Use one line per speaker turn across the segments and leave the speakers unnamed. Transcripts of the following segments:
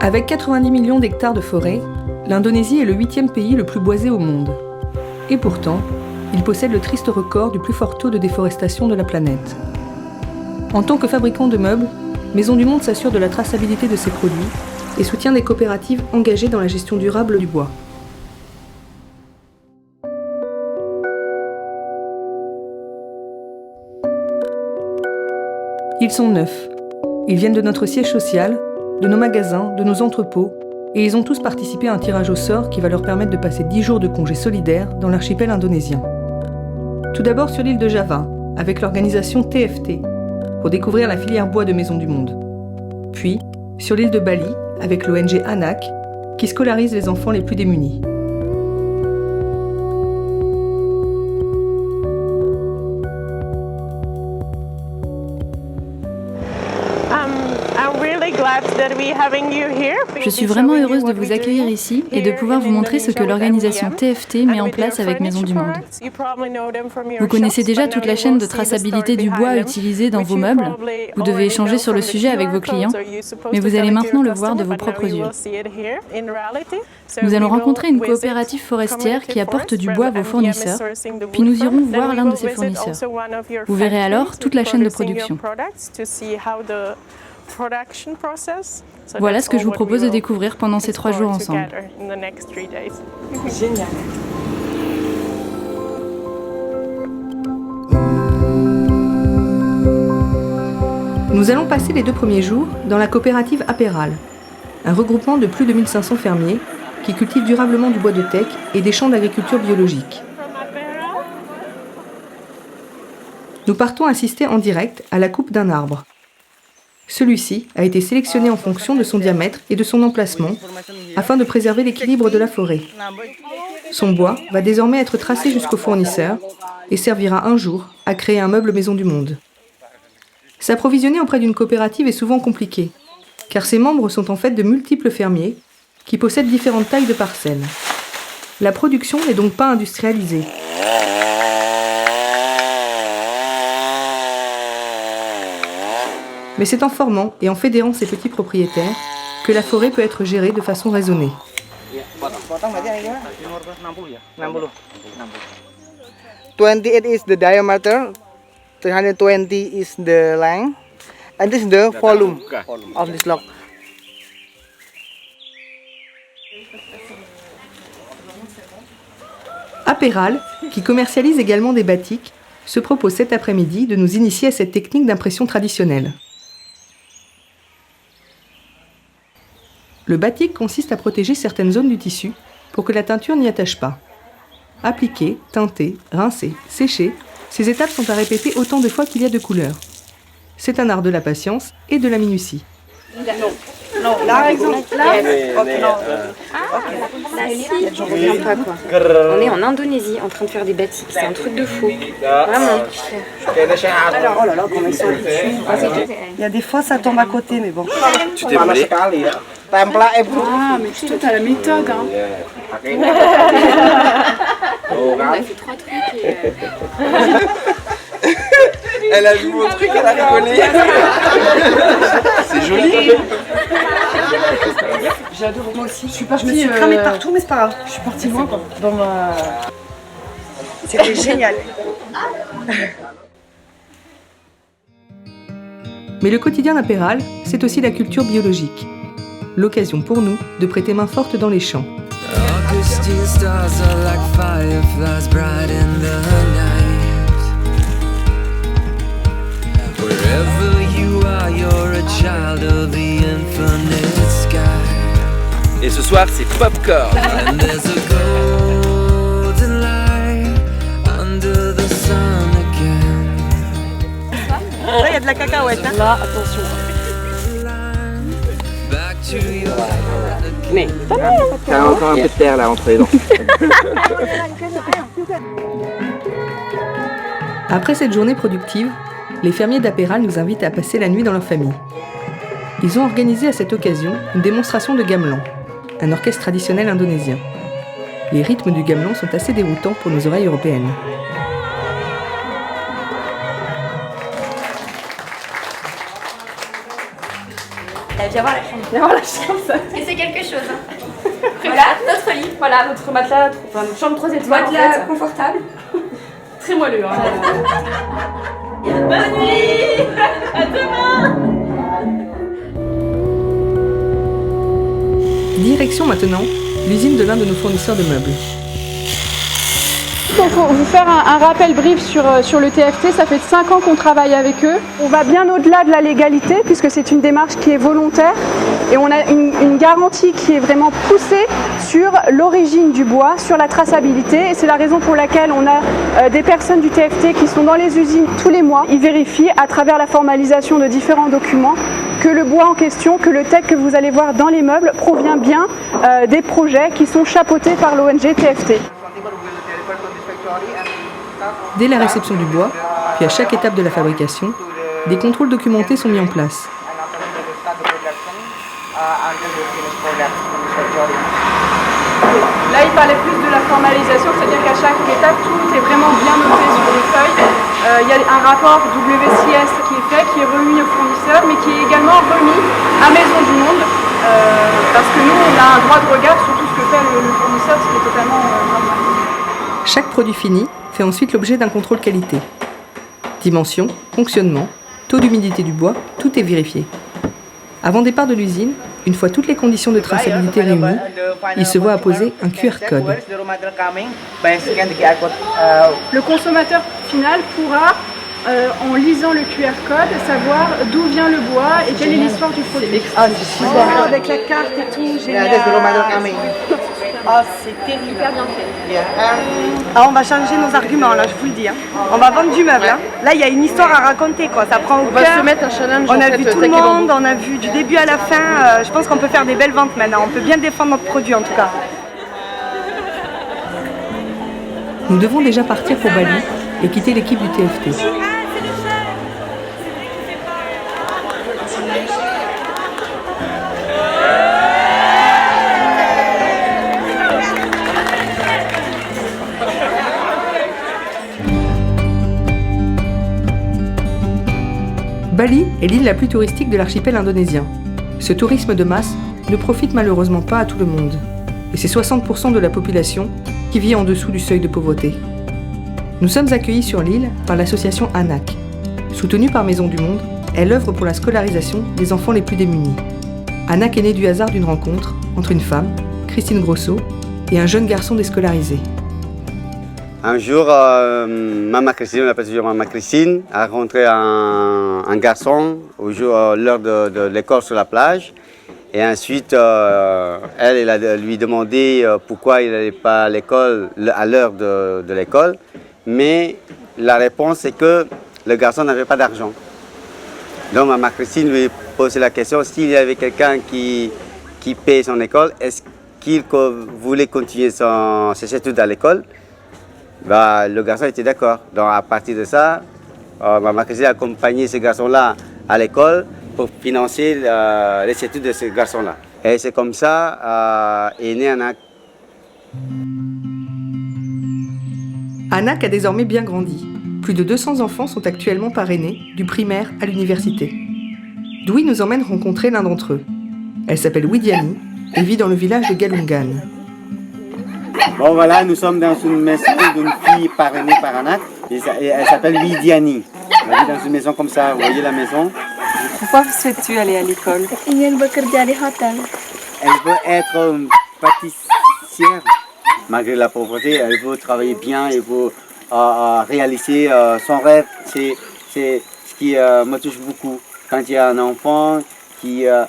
Avec 90 millions d'hectares de forêt, l'Indonésie est le 8e pays le plus boisé au monde. Et pourtant, il possède le triste record du plus fort taux de déforestation de la planète. En tant que fabricant de meubles, Maisons du Monde s'assure de la traçabilité de ses produits et soutient des coopératives engagées dans la gestion durable du bois. Ils sont 9. Ils viennent de notre siège social, de nos magasins, de nos entrepôts, et ils ont tous participé à un tirage au sort qui va leur permettre de passer 10 jours de congé solidaire dans l'archipel indonésien. Tout d'abord sur l'île de Java, avec l'organisation TFT, pour découvrir la filière bois de Maisons du Monde. Puis, sur l'île de Bali, avec l'ONG ANAC, qui scolarise les enfants les plus démunis.
Je suis vraiment heureuse de vous accueillir ici et de pouvoir vous montrer ce que l'organisation TFT met en place avec Maisons du Monde. Vous connaissez déjà toute la chaîne de traçabilité du bois utilisé dans vos meubles. Vous devez échanger sur le sujet avec vos clients, mais vous allez maintenant le voir de vos propres yeux. Nous allons rencontrer une coopérative forestière qui apporte du bois à vos fournisseurs, puis nous irons voir l'un de ces fournisseurs. Vous verrez alors toute la chaîne de production. Voilà ce que je vous propose de découvrir pendant ces 3 jours ensemble.
Génial. Nous allons passer les 2 premiers jours dans la coopérative Aperal, un regroupement de plus de 1500 fermiers qui cultivent durablement du bois de teck et des champs d'agriculture biologique. Nous partons assister en direct à la coupe d'un arbre. Celui-ci a été sélectionné en fonction de son diamètre et de son emplacement, afin de préserver l'équilibre de la forêt. Son bois va désormais être tracé jusqu'au fournisseur et servira un jour à créer un meuble Maison du Monde. S'approvisionner auprès d'une coopérative est souvent compliqué, car ses membres sont en fait de multiples fermiers qui possèdent différentes tailles de parcelles. La production n'est donc pas industrialisée. Mais c'est en formant et en fédérant ces petits propriétaires que la forêt peut être gérée de façon raisonnée.
28 is the diameter, 320 is the length, and this is the volume of this log.
Aperal, qui commercialise également des batiks, se propose cet après-midi de nous initier à cette technique d'impression traditionnelle. Le batik consiste à protéger certaines zones du tissu pour que la teinture n'y attache pas. Appliquer, teinter, rincer, sécher, ces étapes sont à répéter autant de fois qu'il y a de couleurs. C'est un art de la patience et de la minutie.
Non, là, par exemple, là, j'en reviens pas, quoi. On est en Indonésie en train de faire des batiks, c'est un truc de fou. Vraiment. Alors, oh là là, comment ils sont habitués.
Il y a des fois ça tombe à côté, mais bon.
Tu t'es brûlé?
Ah, mais putain, t'as la méthode, hein. On a fait 3 trucs et...
Elle a joué au truc, elle a rigolé. C'est joli.
J'adore, moi aussi. Je me suis cramée partout, mais c'est pas grave. Je suis partie loin, quoi. Dans ma... C'était génial.
Mais le quotidien d'Aperal, c'est aussi la culture biologique. L'occasion pour nous de prêter main forte dans les champs.
Augustine stars are like fireflies bright in the night. Wherever you are, you're a child of the infinite sky.
Et ce soir, c'est Popcorn.
And there's a golden light under the sun again.
Là, il y a de la cacahuète. Hein. Là, attention.
Back to your
Mais
Il y a encore un peu de terre là entre les dents.
Après cette journée productive, les fermiers d'Aperal nous invitent à passer la nuit dans leur famille. Ils ont organisé à cette occasion une démonstration de gamelan, un orchestre traditionnel indonésien. Les rythmes du gamelan sont assez déroutants pour nos oreilles européennes.
Viens voir la chambre.
Viens voir la chambre, ça.
Et c'est quelque chose. Hein. Voilà, notre lit. Voilà, notre matelas, enfin, notre chambre 3 étoiles. Matelas confortable.
Très moelleux. Hein.
Bonne nuit. À demain.
Direction maintenant l'usine de l'un de nos fournisseurs de meubles.
Il faut vous faire un rappel brief sur le TFT. Ça fait 5 ans qu'on travaille avec eux. On va bien au-delà de la légalité puisque c'est une démarche qui est volontaire et on a une garantie qui est vraiment poussée sur l'origine du bois, sur la traçabilité. Et c'est la raison pour laquelle on a des personnes du TFT qui sont dans les usines tous les mois. Ils vérifient à travers la formalisation de différents documents que le bois en question, que le tech que vous allez voir dans les meubles provient bien des projets qui sont chapeautés par l'ONG TFT.
Dès la réception du bois, puis à chaque étape de la fabrication, des contrôles documentés sont mis en place.
Là, il parlait plus de la formalisation, c'est-à-dire qu'à chaque étape, tout est vraiment bien noté sur les feuilles. Il y a un rapport WCS qui est fait, qui est remis aux fournisseurs, mais qui est également remis à Maison du Monde, parce que nous, on a un droit de regard sur tout ce que fait le fournisseur, ce qui est totalement normal.
Chaque produit fini fait ensuite l'objet d'un contrôle qualité. Dimension, fonctionnement, taux d'humidité du bois, tout est vérifié. Avant départ de l'usine, une fois toutes les conditions de traçabilité réunies, il se voit apposer un QR code.
Le consommateur final pourra, en lisant le QR code, savoir d'où vient le bois et quelle est l'histoire du produit.
Ah, c'est super.
Avec la carte et tout, génial.
Oh, c'est terrible. Hyper bien fait.
Ah, on va changer nos arguments là, je vous le dis. Hein. On va vendre du meuble. Hein. Là, il y a une histoire à raconter, quoi. Ça prend au cœur.
On va se mettre un challenge.
On a vu tout le monde, on a vu du début à la fin. Je pense qu'on peut faire des belles ventes maintenant. On peut bien défendre notre produit en tout cas.
Nous devons déjà partir pour Bali et quitter l'équipe du TFT. Bali est l'île la plus touristique de l'archipel indonésien. Ce tourisme de masse ne profite malheureusement pas à tout le monde. Et c'est 60% de la population qui vit en dessous du seuil de pauvreté. Nous sommes accueillis sur l'île par l'association ANAC. Soutenue par Maison du Monde, elle œuvre pour la scolarisation des enfants les plus démunis. ANAC est née du hasard d'une rencontre entre une femme, Christine Grosso, et un jeune garçon déscolarisé.
Un jour, Maman Christine, on l'appelle toujours Maman Christine, a rencontré un garçon l'heure de l'école sur la plage. Et ensuite, elle a lui demandé pourquoi il n'allait pas à l'école à l'heure de l'école. Mais la réponse est que le garçon n'avait pas d'argent. Donc Maman Christine lui posait la question, s'il y avait quelqu'un qui paye son école, est-ce qu'il voulait continuer ses études à l'école? Bah, le garçon était d'accord. Donc à partir de ça, Maman Christine a accompagné ce garçon-là à l'école pour financer les études de ce garçon-là. Et c'est comme ça est né ANAC.
ANAC a désormais bien grandi. Plus de 200 enfants sont actuellement parrainés, du primaire à l'université. Douy nous emmène rencontrer l'un d'entre eux. Elle s'appelle Widiani et vit dans le village de Galungan.
Bon voilà, nous sommes dans une maison d'une fille parrainée par ANAC. Elle s'appelle Widiani. Elle vit dans une maison comme ça, vous voyez la maison.
Pourquoi souhaites-tu aller à l'école?
Elle veut être pâtissière. Malgré la pauvreté, elle veut travailler bien, elle veut réaliser son rêve. C'est ce qui me touche beaucoup. Quand il y a un enfant qui, à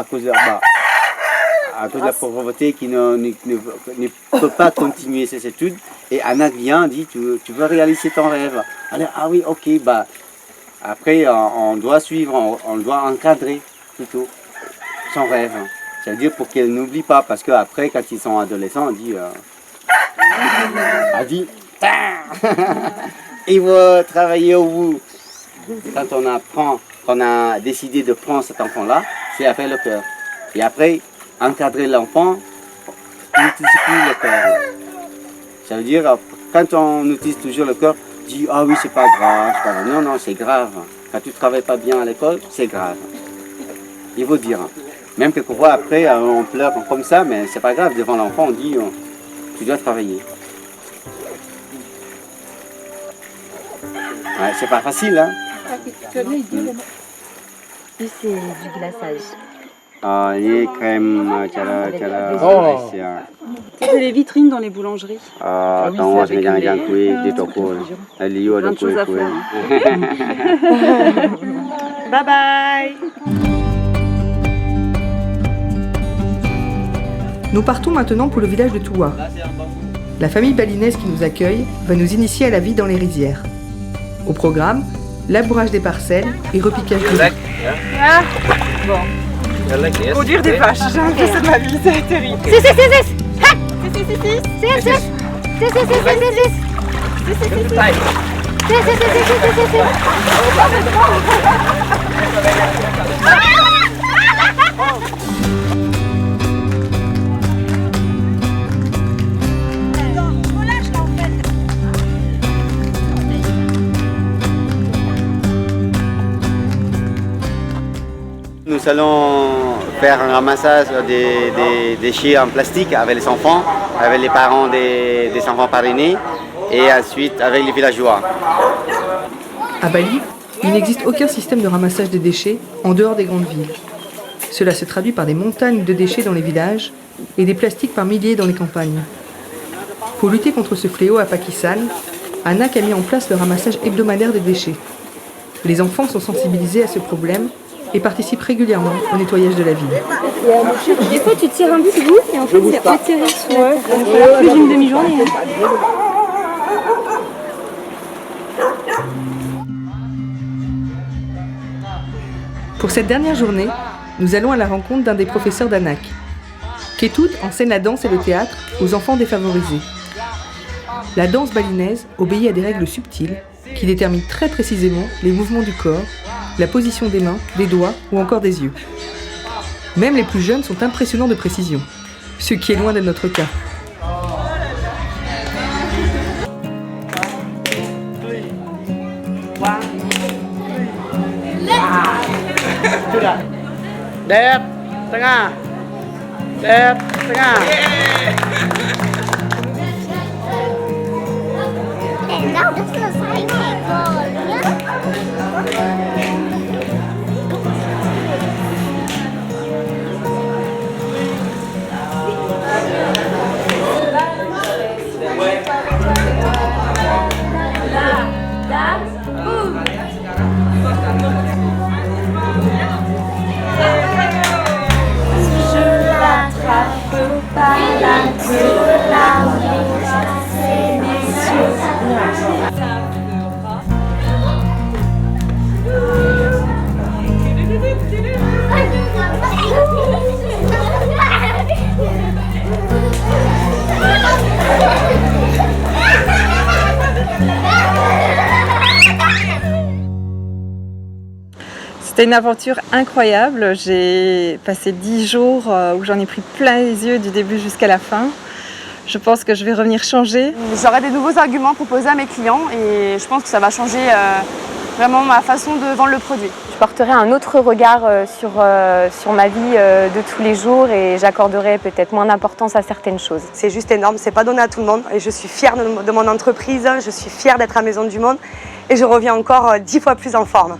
cause de la pauvreté, qui ne peut pas continuer ses études, et ANAC vient, dit tu veux réaliser ton rêve. Alors, ah oui, ok, bah. Après, on doit suivre, on doit encadrer plutôt son rêve. C'est-à-dire pour qu'elle n'oublie pas, parce qu'après, quand ils sont adolescents, on dit il faut travailler au bout. Quand on a décidé de prendre cet enfant-là, c'est après le cœur. Et après, encadrer l'enfant, on n'utilise plus le cœur. Ça veut dire, quand on utilise toujours le cœur, on dit ah oui, c'est pas grave. Non, non, c'est grave. Quand tu ne travailles pas bien à l'école, c'est grave. il faut dire. Même quelquefois après, on pleure comme ça, mais c'est pas grave. Devant l'enfant, on dit tu dois travailler. Ouais, c'est pas facile, hein.
Lui, c'est du glaçage.
Ini crème cara
C'est les vitrines dans les boulangeries.
Tengok jangan kuih di toko. Liu ada kuih-kuih.
Bye bye.
Nous partons maintenant pour le village de Toua. La famille balinaise qui nous accueille va nous initier à la vie dans les rizières. Au programme, labourage des parcelles et repiquage de riz.
Conduire des vaches, j'ai jamais fait ça de ma vie, c'est terrible.
Nous allons faire un ramassage des déchets en plastique avec les enfants, avec les parents des enfants parrainés et ensuite avec les villageois.
À Bali, il n'existe aucun système de ramassage des déchets en dehors des grandes villes. Cela se traduit par des montagnes de déchets dans les villages et des plastiques par milliers dans les campagnes. Pour lutter contre ce fléau à Pakistan, ANAC a mis en place le ramassage hebdomadaire des déchets. Les enfants sont sensibilisés à ce problème et participent régulièrement au nettoyage de la ville.
Des fois, tu tires un petit bout et en fait, c'est atterri sous la terre. Ça va faire plus d'une demi-journée.
Pour cette dernière journée, nous allons à la rencontre d'un des professeurs d'ANAC. Ketut enseigne la danse et le théâtre aux enfants défavorisés. La danse balinaise obéit à des règles subtiles qui déterminent très précisément les mouvements du corps, la position des mains, des doigts ou encore des yeux. Même les plus jeunes sont impressionnants de précision, ce qui est loin d'être notre cas.
Đẹp, tengah. Đẹp, tengah.
Udah selesai ekornya.
C'était une aventure incroyable. J'ai passé 10 jours où j'en ai pris plein les yeux du début jusqu'à la fin. Je pense que je vais revenir changer. J'aurai des nouveaux arguments proposés à mes clients et je pense que ça va changer vraiment ma façon de vendre le produit.
Je porterai un autre regard sur ma vie de tous les jours et j'accorderai peut-être moins d'importance à certaines choses.
C'est juste énorme, c'est pas donné à tout le monde et je suis fière de mon entreprise, je suis fière d'être à Maison du Monde et je reviens encore 10 fois plus en forme.